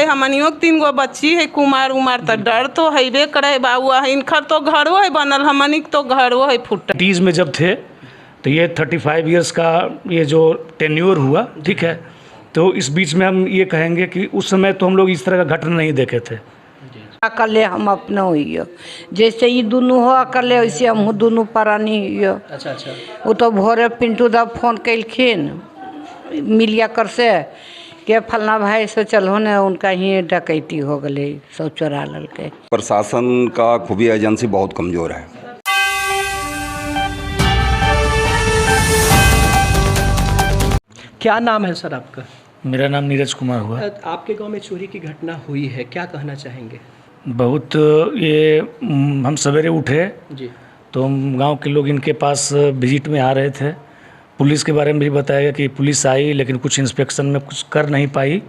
है, हमनियो 3 गो बच्ची है, कुमार उमार, तो डर तो हैबे करे बाबू। इनकर तो घरो है बनल, हमनी तो घरो है फुटल। 30 में जब थे तो ये 35 इयर्स का ये जो टेन्योर हुआ, ठीक है। तो इस बीच में हम ये कहेंगे कि उस समय तो हम लोग इस तरह का घटना नहीं देखे थे। अकले हम अपने हुई, जैसे ये दोनों हो अकले वैसे हम दोनों परानी हुई। अच्छा। वो तो भोरे पिंटू दा फोन कैलखिन मिलिया कर से के फलना भाई से चलो ने उनका ही डकैती हो गई, सब चोरा ललके। प्रशासन का खुफिया एजेंसी बहुत कमज़ोर है। क्या नाम है सर आपका? मेरा नाम नीरज कुमार हुआ। आपके गांव में चोरी की घटना हुई है, क्या कहना चाहेंगे? बहुत ये हम सवेरे उठे जी। तो हम गांव के लोग इनके पास विजिट में आ रहे थे। पुलिस के बारे में भी बताया गया कि पुलिस आई लेकिन कुछ इंस्पेक्शन में कुछ कर नहीं पाई।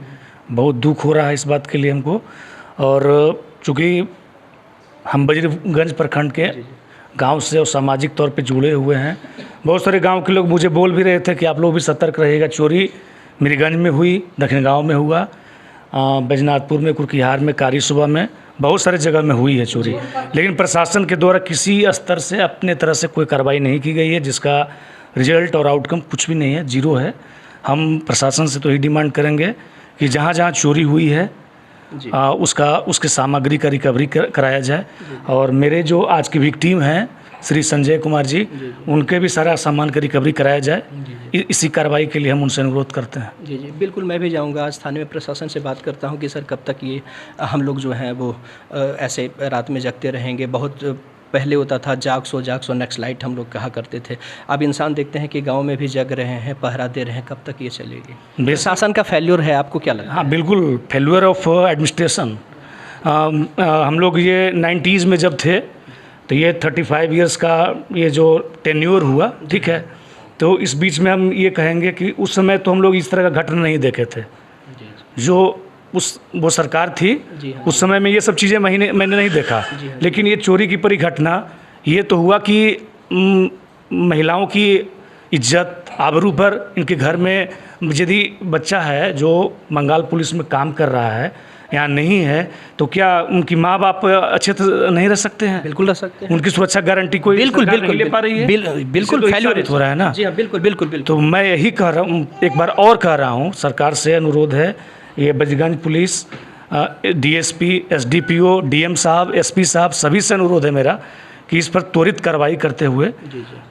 बहुत दुख हो रहा है इस बात के लिए हमको। और चूँकि हम बजरगंज प्रखंड के गांव से और सामाजिक तौर पे जुड़े हुए हैं, बहुत सारे गांव के लोग मुझे बोल भी रहे थे कि आप लोग भी सतर्क रहिएगा। चोरी मीरगंज में हुई, दक्षिण गांव में हुआ, बैजनाथपुर में, कुरकिहार में, कारीसुबा में, बहुत सारे जगह में हुई है चोरी। लेकिन प्रशासन के द्वारा किसी स्तर से अपने तरह से कोई कार्रवाई नहीं की गई है, जिसका रिजल्ट और आउटकम कुछ भी नहीं है, जीरो है। हम प्रशासन से तो यही डिमांड करेंगे कि जहाँ जहाँ चोरी हुई है उसके सामग्री का रिकवरी कराया जाए। और मेरे जो आज की विक्टिम हैं श्री संजय कुमार जी, उनके भी सारा सामान का रिकवरी कराया जाए। इसी कार्रवाई के लिए हम उनसे अनुरोध करते हैं। जी बिल्कुल, मैं भी जाऊंगा, आज थाने में प्रशासन से बात करता हूं कि सर कब तक ये हम लोग जो हैं वो ऐसे रात में जगते रहेंगे। बहुत पहले होता था जाग सो नक्सलाइट हम लोग कहा करते थे। अब इंसान देखते हैं कि गांव में भी जग रहे हैं, पहरा दे रहे हैं। कब तक ये चलेगी? प्रशासन का फेल्योर है, आपको क्या लगता है? हाँ बिल्कुल, फेल्योर ऑफ एडमिनिस्ट्रेशन। हम लोग ये 90s में जब थे तो ये 35 इयर्स का ये जो टेन्योर हुआ, ठीक है। तो इस बीच में हम ये कहेंगे कि उस समय तो हम लोग इस तरह का घटना नहीं देखे थे। जो वो सरकार थी उस समय में ये सब चीज़ें मैंने नहीं देखा। लेकिन ये चोरी की परी घटना ये तो हुआ कि महिलाओं की इज्जत आबरू पर, इनके घर में यदि बच्चा है जो बंगाल पुलिस में काम कर रहा है, यहाँ नहीं है, तो क्या उनकी माँ बाप अच्छे से नहीं रह सकते हैं? बिल्कुल रह सकते हैं। उनकी सुरक्षा गारंटी कोई बिल्कुल ले पा रही है? बिल्कुल फेल्योर हो रहा है ना। जी हाँ, बिल्कुल। तो मैं यही कह रहा हूँ, एक बार और कह रहा हूँ, सरकार से अनुरोध है, ये बजरगंज पुलिस, DSP, SDPO, DM साहब, SP साहब, सभी से अनुरोध है मेरा कि इस पर त्वरित कार्रवाई करते हुए,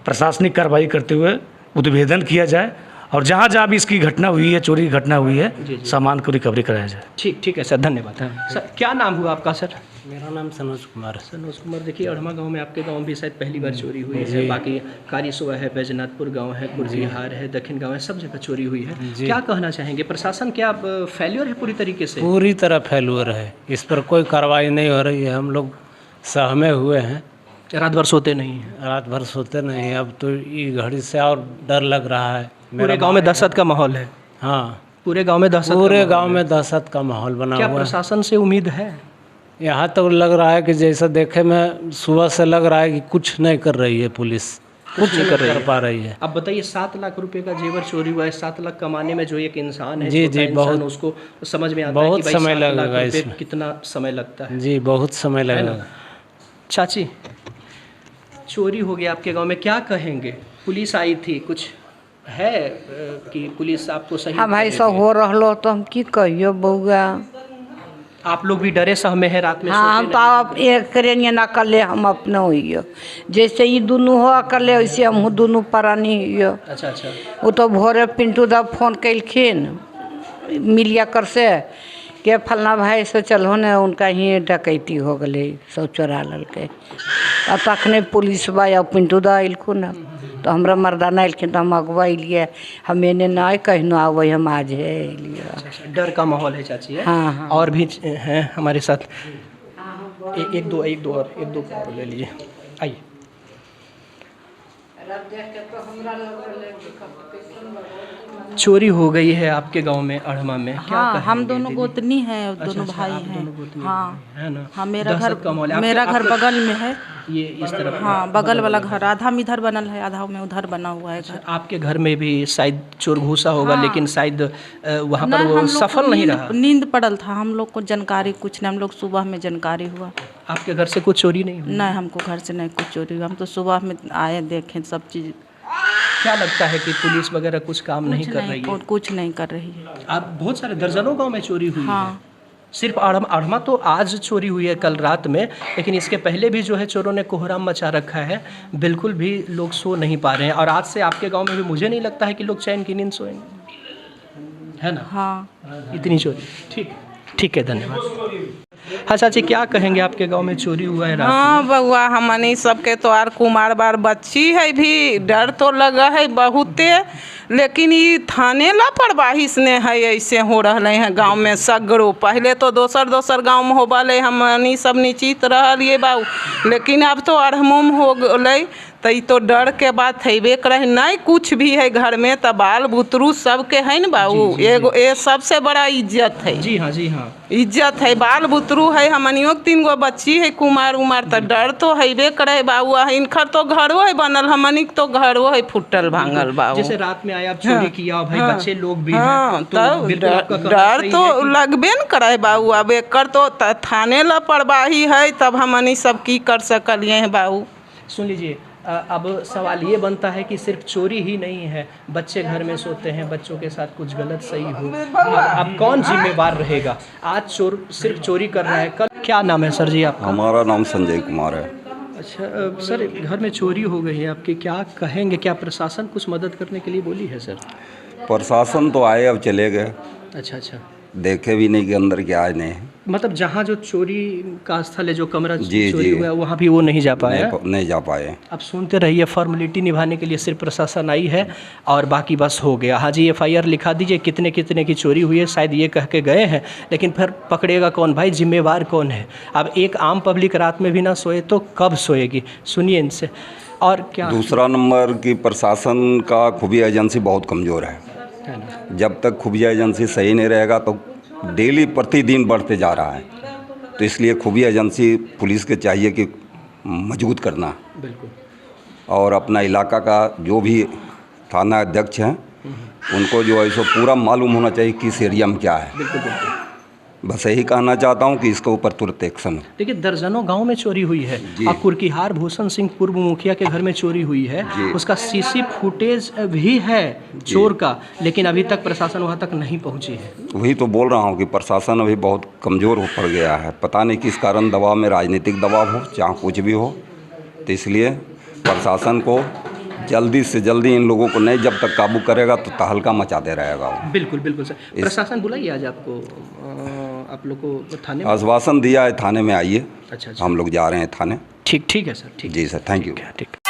प्रशासनिक कार्रवाई करते हुए उद्भेदन किया जाए और जहाँ जहाँ भी इसकी घटना हुई है, चोरी की घटना हुई है, सामान को रिकवरी कराया जाए। ठीक है सर, धन्यवाद। सर क्या नाम हुआ आपका? सर मेरा नाम सनोज कुमार। सनोज कुमार, देखिए अड़मा गांव में, आपके गांव में भी शायद पहली बार चोरी हुई है। बाकी कारीसुबा है, बैजनाथपुर गांव है, कुरकिहार है, दक्षिण गांव है, सब जगह चोरी हुई है। क्या कहना चाहेंगे? प्रशासन क्या फेल्योर है पूरी तरीके से? पूरी तरह फेल्योर है, इस पर कोई कार्रवाई नहीं हो रही है। हम लोग सहमे हुए हैं, रात भर सोते नहीं हैं। रात भर सोते नहीं हैं। अब तो ये घड़ी से और डर लग रहा है। पूरे गांव में दहशत का माहौल है। हाँ, पूरे गांव में दहशत, पूरे गांव में दहशत का माहौल बना हुआ है। क्या प्रशासन से उम्मीद है? यहाँ तक लग रहा है कि जैसा देखे में सुबह से लग रहा है कि कुछ नहीं कर रही है पुलिस, कुछ नहीं कर पा रही है। अब बताइए, 7 लाख रुपए का जेवर चोरी हुआ है। 7 लाख कमाने में जो एक इंसान है, जी बहुत, उसको समझ में आता है कि बहुत भाई समय 7 लाख लगेगा रुपए इसमें। कितना समय लगता है। जी बहुत समय लगेगा। चाची, चोरी हो गया आपके गांव में, क्या कहेंगे? पुलिस आई थी, कुछ है कि पुलिस आपको सही? हाँ भाई, सब हो रहा तो हम की कहियो बउआ। आप लोग भी डरे सहमे हैं, रात में हाँ, हम तो आप एक करेंगे ना अकले हम अपने हुई, जैसे ये दोनों हो अकले वैसे हम दोनों परानी हुई। अच्छा। वो तो भोरे पिंटू दा फोन कैलखिन मिलिया कर से के फलना भाई से चलो ने उनका ही डकैती हो गई, सब चोरा ललके। अब तखने पुलिस बा या पिंटू दा अइलखुन न, तो हमरा मर्दाना अइलखिन तो हम अगवा अलिए। हम एने ना कहनो आवे, हम आज है अलिए। डर का माहौल है चाची है? हाँ। और भी हैं हमारे साथ, एक दो और ले लीजिए, आइए। चोरी हो गई है आपके गांव में अड़मा में, क्या हाँ, हम कहेंगे दोनों दीदी? गोतनी हैं, अच्छा, दोनों अच्छा, भाई आप हैं। दोनों गोतनी हाँ है ना? हाँ, मेरा दहशत का माहौल है। मेरा घर बगल में है। ये इस तरफ हाँ, बगल वाला घर आधा में इधर बनल है, आधा में उधर बना हुआ है घर। आपके घर में भी शायद चोर घुसा होगा, हाँ। लेकिन शायद वहाँ पर नहीं, वो हम लोग को सफल नहीं रहा। नींद पड़ल था, हम लोग को जानकारी कुछ नहीं, हम लोग सुबह में जानकारी हुआ। आपके घर से कुछ चोरी नहीं हुई? नहीं, हमको घर से नहीं कुछ चोरी हुआ, हम तो सुबह में आए देखें सब चीज़। क्या लगता है कि पुलिस वगैरह कुछ काम नहीं कर रही है? कुछ नहीं कर रही है। आप बहुत सारे दर्जनों गांव में चोरी हुई है। हाँ। सिर्फ अड़मा तो आज चोरी हुई है कल रात में, लेकिन इसके पहले भी जो है चोरों ने कोहराम मचा रखा है, बिल्कुल भी लोग सो नहीं पा रहे हैं। और आज से आपके गांव में भी मुझे नहीं लगता है कि लोग चैन की नींद सोएंगे, है ना? हाँ। इतनी चोरी। ठीक है, धन्यवाद। हाँ चाची, क्या कहेंगे, आपके गांव में चोरी हुआ है रात हाँ बउआ, हमनी सबके तो आर कुमार बार बच्ची है भी, डर तो लगा है बहुते, लेकिन ये थाने लापरवाही से है ऐसे हो रहा है गांव में सगरो। पहले तो दोसर गांव में होबल हमनी सब निश्चित रहिए बाबू, लेकिन अब तो अड़हमुम हो गए, तो ये तो डर के बात हेबे करे। नहीं कुछ भी है घर में तो बाल बुतरू सबके है न बाबू, एगो ये सबसे बड़ा इज्जत है। जी हाँ, जी हाँ। इज्जत है, बाल बुतरू है, हमनियों के 3 गो बच्ची है कुमार उमार, तो डर तो हेबे करे बाबू। इनकर तो घरो है बनल, हमनी के तो घरो है फुटल भांगल बाबू। जैसे रात में आए आप चोरी किया, भाई बच्चे लोग भी हाँ, हैं, तो तब बिल्कुल आपका कहना डर सही तो है कि- लगबे न करे बाबू। अब एकर तो थाने लापरवाही है, तब हमनी सब की कर सकलिए हैं बाबू। सुन लीजिए, अब सवाल ये बनता है कि सिर्फ चोरी ही नहीं है, बच्चे घर में सोते हैं, बच्चों के साथ कुछ गलत सही हो, अब कौन जिम्मेवार रहेगा? आज चोर सिर्फ चोरी कर रहा है, कल क्या नाम है सर जी आपका? हमारा नाम संजय कुमार है। अच्छा सर, घर में चोरी हो गई है आपके, क्या कहेंगे? क्या प्रशासन कुछ मदद करने के लिए बोली है सर? प्रशासन तो आए, अब चले गए, अच्छा, देखे भी नहीं कि अंदर क्या है नहीं है। मतलब जहाँ जो चोरी का स्थल है, जो कमरा जी, चोरी जी। हुआ है, वहाँ भी वो नहीं जा पाया। नहीं जा पाए। अब सुनते रहिए, फॉर्मेलिटी निभाने के लिए सिर्फ प्रशासन आई है और बाकी बस हो गया। हाँ जी, FIR लिखा दीजिए कितने की चोरी हुई है, शायद ये कह के गए हैं, लेकिन फिर पकड़ेगा कौन भाई? जिम्मेवार कौन है? अब एक आम पब्लिक रात में भी ना सोए तो कब सोएगी? सुनिए इनसे। और क्या दूसरा नंबर की प्रशासन का खुफिया एजेंसी बहुत कमज़ोर है। है ना? जब तक खुफिया एजेंसी सही नहीं रहेगा तो डेली प्रतिदिन बढ़ते जा रहा है, तो इसलिए खुफिया एजेंसी पुलिस के चाहिए कि मजबूत करना, बिल्कुल। और अपना इलाका का जो भी थाना अध्यक्ष हैं उनको जो है सो पूरा मालूम होना चाहिए किस एरिया में क्या है। बिल्कुल। बस यही कहना चाहता हूँ कि इसके ऊपर तुरंत एक्शन हो। देखिए, दर्जनों गांव में चोरी हुई है। जी। और कुरकीहार भूषण सिंह पूर्व मुखिया के घर में चोरी हुई है, उसका CC फुटेज भी है चोर का, लेकिन अभी तक प्रशासन वहां तक नहीं पहुंची है। वही तो बोल रहा हूँ कि प्रशासन अभी बहुत कमज़ोर हो पड़ गया है। पता नहीं किस कारण दबाव में, राजनीतिक दबाव हो चाहे कुछ भी हो, तो इसलिए प्रशासन को जल्दी से जल्दी इन लोगों को नहीं जब तक काबू करेगा तो तहलका मचाते रहेगा वो। बिल्कुल सर। प्रशासन बुलाइए आज आपको, आप लोग को थाने में? आश्वासन दिया है थाने में आइए। अच्छा। हम लोग जा रहे हैं थाने। ठीक है सर, ठीक। जी सर, थैंक यू। ठीक।